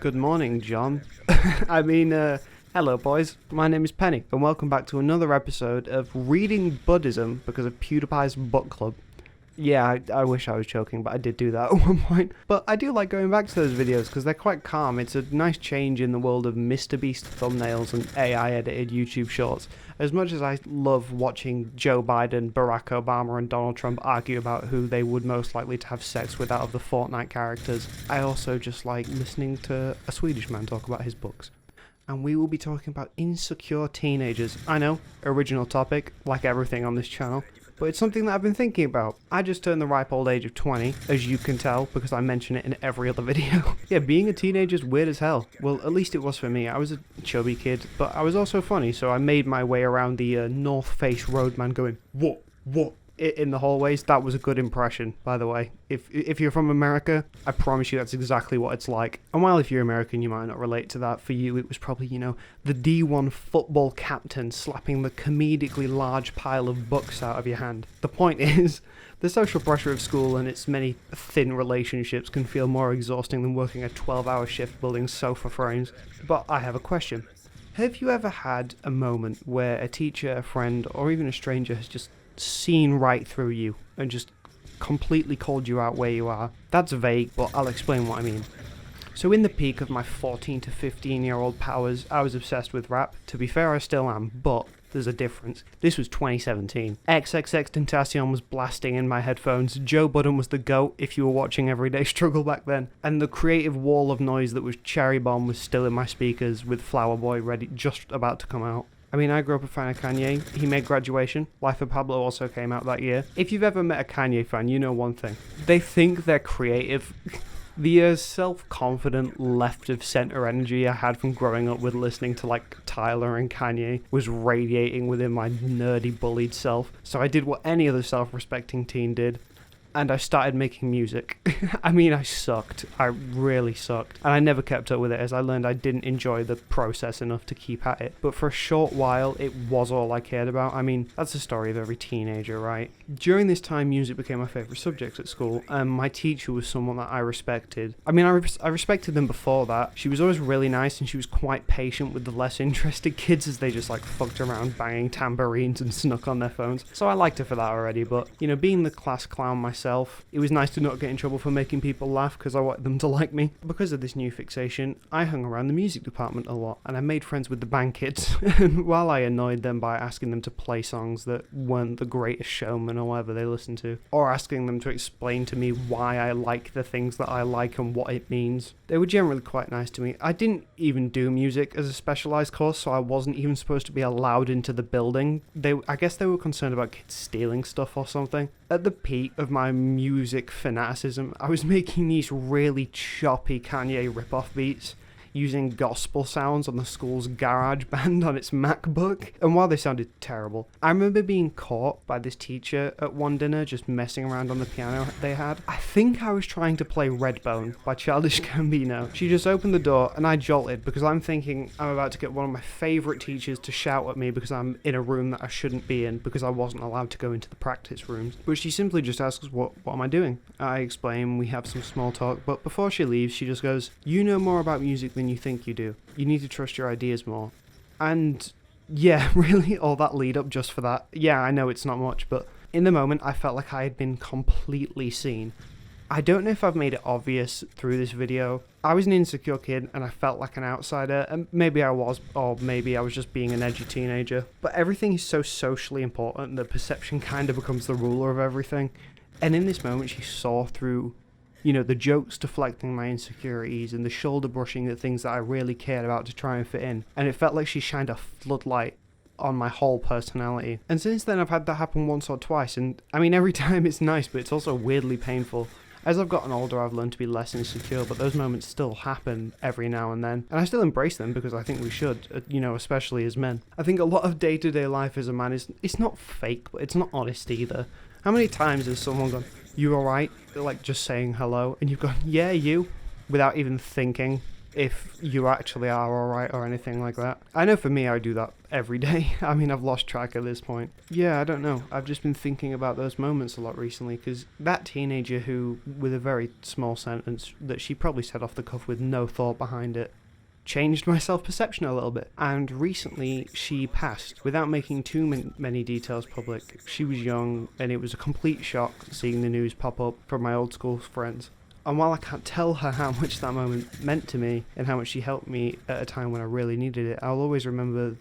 Good morning, John. Hello boys, my name is Penny, and welcome back to another episode of Reading Buddhism because of PewDiePie's book club. Yeah, I wish I was joking, but I did do that at one point. But I do like going back to those videos because they're quite calm. It's a nice change in the world of MrBeast thumbnails and AI-edited YouTube shorts. As much as I love watching Joe Biden, Barack Obama, and Donald Trump argue about who they would most likely to have sex with out of the Fortnite characters, I also just like listening to a Swedish man talk about his books. And we will be talking about insecure teenagers. I know, original topic, like everything on this channel, but it's something that I've been thinking about. I just turned the ripe old age of 20, as you can tell, because I mention it in every other video. Yeah, being a teenager's weird as hell. Well, at least it was for me. I was a chubby kid, but I was also funny, so I made my way around the North Face roadman going, what, in the hallways. That was a good impression, by the way. If you're from America, I promise you that's exactly what it's like. And while if you're American you might not relate to that, for you it was probably, the D1 football captain slapping the comedically large pile of books out of your hand. The point is, the social pressure of school and its many thin relationships can feel more exhausting than working a 12-hour shift building sofa frames. But I have a question. Have you ever had a moment where a teacher, a friend, or even a stranger has just seen right through you and just completely called you out where you are? That's vague, but I'll explain what I mean. So in the peak of my 14 to 15 year old powers, I was obsessed with rap. To be fair, I still am, but there's a difference. This was 2017. XXXTentacion was blasting in my headphones. Joe Budden was the GOAT if you were watching Everyday Struggle back then. And the creative wall of noise that was Cherry Bomb was still in my speakers with Flower Boy ready, just about to come out. I grew up a fan of Kanye. He made Graduation. Life of Pablo also came out that year. If you've ever met a Kanye fan, you know one thing. They think they're creative. The self-confident left-of-center energy I had from growing up with listening to Tyler and Kanye was radiating within my nerdy bullied self. So I did what any other self-respecting teen did. And I started making music. I sucked. I really sucked. And I never kept up with it as I learned I didn't enjoy the process enough to keep at it. But for a short while, it was all I cared about. That's the story of every teenager, right? During this time, music became my favourite subject at school, and my teacher was someone that I respected. I respected them before that. She was always really nice, and she was quite patient with the less interested kids as they just fucked around banging tambourines and snuck on their phones. So I liked her for that already, but, being the class clown myself, it was nice to not get in trouble for making people laugh because I wanted them to like me. Because of this new fixation, I hung around the music department a lot, and I made friends with the band kids. And while I annoyed them by asking them to play songs that weren't The Greatest Showman or whatever they listened to, or asking them to explain to me why I like the things that I like and what it means, they were generally quite nice to me. I didn't even do music as a specialised course, so I wasn't even supposed to be allowed into the building. I guess they were concerned about kids stealing stuff or something. At the peak of my music fanaticism, I was making these really choppy Kanye rip-off beats using gospel sounds on the school's garage band on its MacBook. And while they sounded terrible, I remember being caught by this teacher at one dinner just messing around on the piano they had. I think I was trying to play Redbone by Childish Gambino. She just opened the door and I jolted because I'm thinking I'm about to get one of my favourite teachers to shout at me because I'm in a room that I shouldn't be in because I wasn't allowed to go into the practice rooms. But she simply just asks, what am I doing? I explain, we have some small talk, but before she leaves, she just goes, "You know more about music than you think you do. You need to trust your ideas more." And yeah, really, all that lead up just for that. Yeah, I know it's not much, but in the moment I felt like I had been completely seen. I don't know if I've made it obvious through this video. I was an insecure kid and I felt like an outsider, and maybe I was, or maybe I was just being an edgy teenager. But everything is so socially important that perception kind of becomes the ruler of everything. And in this moment she saw through the jokes deflecting my insecurities and the shoulder brushing at things that I really cared about to try and fit in. And it felt like she shined a floodlight on my whole personality. And since then I've had that happen once or twice, and every time it's nice, but it's also weirdly painful. As I've gotten older, I've learned to be less insecure, but those moments still happen every now and then. And I still embrace them because I think we should, especially as men. I think a lot of day-to-day life as a man it's not fake, but it's not honest either. How many times has someone gone, "You alright?" Just saying hello, and you've gone, "Yeah, you," without even thinking. if you actually are alright or anything like that. I know for me, I do that every day. I mean, I've lost track at this point. Yeah, I don't know. I've just been thinking about those moments a lot recently, because that teenager who, with a very small sentence that she probably said off the cuff with no thought behind it, changed my self-perception a little bit. And recently she passed without making too many details public. She was young, and it was a complete shock seeing the news pop up from my old school friends. And while I can't tell her how much that moment meant to me and how much she helped me at a time when I really needed it, I will always remember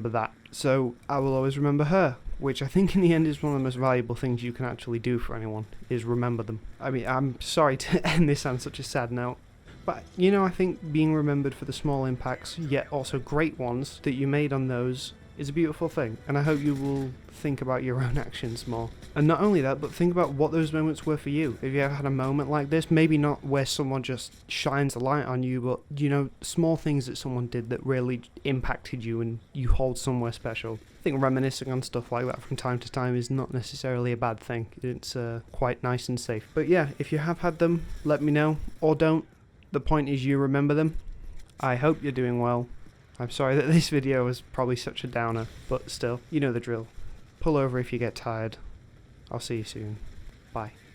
that. So I will always remember her, which I think in the end is one of the most valuable things you can actually do for anyone, is remember them. I mean, I'm sorry to end this on such a sad note, but, you know, I think being remembered for the small impacts, yet also great ones, that you made on those is a beautiful thing. And I hope you will think about your own actions more. And not only that, but think about what those moments were for you. If you ever had a moment like this, maybe not where someone just shines a light on you, but, you know, small things that someone did that really impacted you and you hold somewhere special. I think reminiscing on stuff like that from time to time is not necessarily a bad thing. It's quite nice and safe. But yeah, if you have had them, let me know, or don't. The point is you remember them. I hope you're doing well. I'm sorry that this video was probably such a downer, but still, you know the drill. Pull over if you get tired. I'll see you soon. Bye.